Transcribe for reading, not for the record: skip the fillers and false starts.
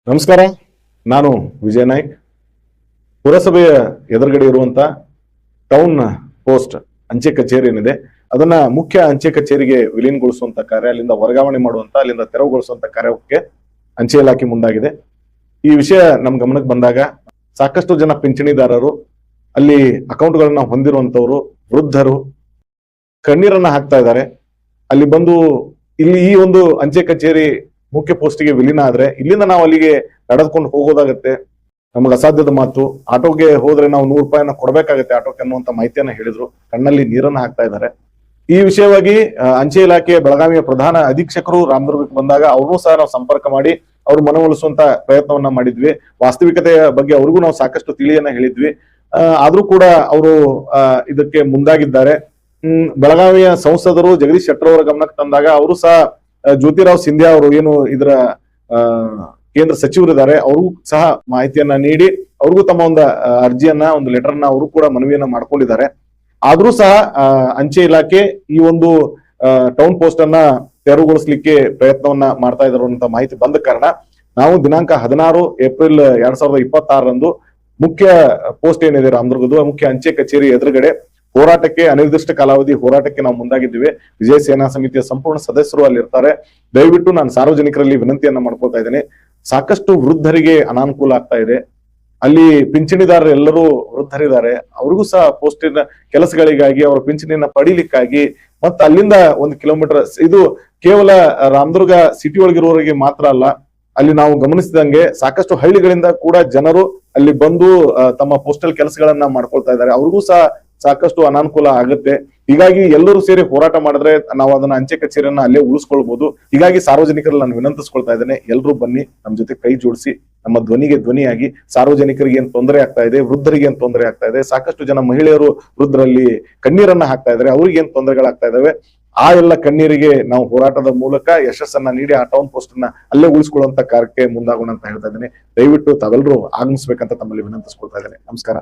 ನಮಸ್ಕಾರ. ನಾನು ವಿಜಯ ನಾಯ್ಕ್. ಪುರಸಭೆಯ ಎದುರುಗಡೆ ಇರುವಂತ ಟೌನ್ ಪೋಸ್ಟ್ ಅಂಚೆ ಕಚೇರಿ ಏನಿದೆ ಅದನ್ನ ಮುಖ್ಯ ಅಂಚೆ ಕಚೇರಿಗೆ ವಿಲೀನಗೊಳಿಸುವಂತ ಕಾರ್ಯ, ಅಲ್ಲಿಂದ ವರ್ಗಾವಣೆ ಮಾಡುವಂತ, ಅಲ್ಲಿಂದ ತೆರವುಗೊಳಿಸುವಂತ ಕಾರ್ಯಕ್ಕೆ ಅಂಚೆ ಇಲಾಖೆ ಮುಂದಾಗಿದೆ. ಈ ವಿಷಯ ನಮ್ ಗಮನಕ್ಕೆ ಬಂದಾಗ ಸಾಕಷ್ಟು ಜನ ಪಿಂಚಣಿದಾರರು, ಅಲ್ಲಿ ಅಕೌಂಟ್ಗಳನ್ನ ಹೊಂದಿರುವಂತವರು, ವೃದ್ಧರು ಕಣ್ಣೀರನ್ನ ಹಾಕ್ತಾ ಇದ್ದಾರೆ. ಅಲ್ಲಿ ಬಂದು ಇಲ್ಲಿ ಈ ಒಂದು ಅಂಚೆ ಕಚೇರಿ ಮುಖ್ಯ ಪೋಸ್ಟಿಗೆ ವಿಲೀನ ಆದ್ರೆ ಇಲ್ಲಿಂದ ನಾವು ಅಲ್ಲಿಗೆ ನಡೆದುಕೊಂಡು ಹೋಗೋದಾಗತ್ತೆ. ನಮಗೆ ಅಸಾಧ್ಯದ ಮಾತು. ಆಟೋಗೆ ಹೋದ್ರೆ ನಾವು ₹100 ಕೊಡ್ಬೇಕಾಗತ್ತೆ ಆಟೋಕ್ಕೆ ಅನ್ನುವಂತ ಮಾಹಿತಿಯನ್ನ ಹೇಳಿದ್ರು. ಕಣ್ಣಲ್ಲಿ ನೀರನ್ನ ಹಾಕ್ತಾ ಇದ್ದಾರೆ. ಈ ವಿಷಯವಾಗಿ ಅಂಚೆ ಇಲಾಖೆಯ ಬೆಳಗಾವಿಯ ಪ್ರಧಾನ ಅಧೀಕ್ಷಕರು ರಾಮದುರ್ಗಕ್ಕೆ ಬಂದಾಗ ಅವ್ರನ್ನೂ ಸಹ ನಾವು ಸಂಪರ್ಕ ಮಾಡಿ ಅವ್ರು ಮನವೊಲಿಸುವಂತ ಪ್ರಯತ್ನವನ್ನ ಮಾಡಿದ್ವಿ. ವಾಸ್ತವಿಕತೆಯ ಬಗ್ಗೆ ಅವ್ರಿಗೂ ನಾವು ಸಾಕಷ್ಟು ತಿಳಿಯನ್ನ ಹೇಳಿದ್ವಿ. ಆದ್ರೂ ಕೂಡ ಅವರು ಇದಕ್ಕೆ ಮುಂದಾಗಿದ್ದಾರೆ. ಬೆಳಗಾವಿಯ ಸಂಸದರು ಜಗದೀಶ್ ಶೆಟ್ಟರ್ ಅವರ ಗಮನಕ್ಕೆ ತಂದಾಗ ಅವರು ಸಹ ಜ್ಯೋತಿರಾವ್ ಸಿಂಧ್ಯಾ ಅವರು ಏನು ಇದರ ಕೇಂದ್ರ ಸಚಿವರಿದ್ದಾರೆ, ಅವರು ಸಹ ಮಾಹಿತಿಯನ್ನ ನೀಡಿ ಅವ್ರಿಗೂ ತಮ್ಮ ಒಂದು ಅರ್ಜಿಯನ್ನ, ಒಂದು ಲೆಟರ್ ಅನ್ನ ಅವರು ಕೂಡ ಮನವಿಯನ್ನ ಮಾಡ್ಕೊಂಡಿದ್ದಾರೆ. ಆದ್ರೂ ಸಹ ಅಂಚೆ ಇಲಾಖೆ ಈ ಒಂದು ಟೌನ್ ಪೋಸ್ಟ್ ಅನ್ನ ತೆರವುಗೊಳಿಸ್ಲಿಕ್ಕೆ ಪ್ರಯತ್ನವನ್ನ ಮಾಡ್ತಾ ಇದ್ದಾರೆ ಅಂತ ಮಾಹಿತಿ ಬಂದ ಕಾರಣ ನಾವು ದಿನಾಂಕ 16 ಏಪ್ರಿಲ್ 2026 ಮುಖ್ಯ ಪೋಸ್ಟ್ ಏನಿದೆ ರಾಮದುರ್ಗದ ಮುಖ್ಯ ಅಂಚೆ ಕಚೇರಿ ಎದುರುಗಡೆ ಹೋರಾಟಕ್ಕೆ, ಅನಿರ್ದಿಷ್ಟ ಕಾಲಾವಧಿ ಹೋರಾಟಕ್ಕೆ ನಾವು ಮುಂದಾಗಿದ್ದೀವಿ. ವಿಜಯ ಸೇನಾ ಸಮಿತಿಯ ಸಂಪೂರ್ಣ ಸದಸ್ಯರು ಅಲ್ಲಿ ಇರ್ತಾರೆ. ದಯವಿಟ್ಟು ನಾನು ಸಾರ್ವಜನಿಕರಲ್ಲಿ ವಿನಂತಿಯನ್ನ ಮಾಡ್ಕೊಳ್ತಾ ಇದ್ದೇನೆ. ಸಾಕಷ್ಟು ವೃದ್ಧರಿಗೆ ಅನಾನುಕೂಲ ಆಗ್ತಾ ಇದೆ. ಅಲ್ಲಿ ಪಿಂಚಣಿದಾರರು ಎಲ್ಲರೂ ವೃದ್ಧರಿದ್ದಾರೆ. ಅವ್ರಿಗೂ ಸಹ ಪೋಸ್ಟಿನ ಕೆಲಸಗಳಿಗಾಗಿ, ಅವರ ಪಿಂಚಣಿಯನ್ನ ಪಡಿಲಿಕ್ಕಾಗಿ, ಮತ್ತೆ ಅಲ್ಲಿಂದ 1 ಕಿಲೋಮೀಟರ್, ಇದು ಕೇವಲ ರಾಮದುರ್ಗ ಸಿಟಿ ಒಳಗಿರುವವರಿಗೆ ಮಾತ್ರ ಅಲ್ಲ, ಅಲ್ಲಿ ನಾವು ಗಮನಿಸಿದಂಗೆ ಸಾಕಷ್ಟು ಹಳ್ಳಿಗಳಿಂದ ಕೂಡ ಜನರು ಅಲ್ಲಿ ಬಂದು ತಮ್ಮ ಪೋಸ್ಟಲ್ ಕೆಲಸಗಳನ್ನ ಮಾಡ್ಕೊಳ್ತಾ ಇದ್ದಾರೆ. ಅವ್ರಿಗೂ ಸಹ ಸಾಕಷ್ಟು ಅನಾನುಕೂಲ ಆಗುತ್ತೆ. ಹೀಗಾಗಿ ಎಲ್ಲರೂ ಸೇರಿ ಹೋರಾಟ ಮಾಡಿದ್ರೆ ನಾವು ಅದನ್ನ ಅಂಚೆ ಕಚೇರಿಯನ್ನ ಅಲ್ಲೇ ಉಳಿಸ್ಕೊಳ್ಬಹುದು. ಹೀಗಾಗಿ ಸಾರ್ವಜನಿಕರಲ್ಲಿ ನಾನು ವಿನಂತಿಸ್ಕೊಳ್ತಾ ಇದ್ದೇನೆ, ಎಲ್ಲರೂ ಬನ್ನಿ, ನಮ್ಮ ಜೊತೆ ಕೈ ಜೋಡಿಸಿ ನಮ್ಮ ಧ್ವನಿಗೆ ಧ್ವನಿಯಾಗಿ. ಸಾರ್ವಜನಿಕರಿಗೆ ಏನ್ ತೊಂದರೆ ಆಗ್ತಾ ಇದೆ, ವೃದ್ಧರಿಗೆ ಏನ್ ತೊಂದರೆ ಆಗ್ತಾ ಇದೆ, ಸಾಕಷ್ಟು ಜನ ಮಹಿಳೆಯರು ವೃದ್ಧರಲ್ಲಿ ಕಣ್ಣೀರನ್ನ ಹಾಕ್ತಾ ಇದ್ದಾರೆ, ಅವ್ರಿಗೆ ಏನ್ ತೊಂದರೆಗಳಾಗ್ತಾ ಇದಾವೆ, ಆ ಎಲ್ಲ ಕಣ್ಣೀರಿಗೆ ನಾವು ಹೋರಾಟದ ಮೂಲಕ ಯಶಸ್ಸನ್ನ ನೀಡಿ ಆ ಟೌನ್ ಪೋಸ್ಟ್ ಅನ್ನ ಅಲ್ಲೇ ಉಳಿಸ್ಕೊಳ್ಳುವಂತ ಕಾರ್ಯಕ್ಕೆ ಮುಂದಾಗೋಣ ಅಂತ ಹೇಳ್ತಾ ಇದ್ದೇನೆ. ದಯವಿಟ್ಟು ತಾವೆಲ್ಲರೂ ಆಗಮಿಸ್ಬೇಕಂತ ತಮ್ಮಲ್ಲಿ ವಿನಂತಿಸ್ಕೊಳ್ತಾ ಇದ್ದೇನೆ. ನಮಸ್ಕಾರ.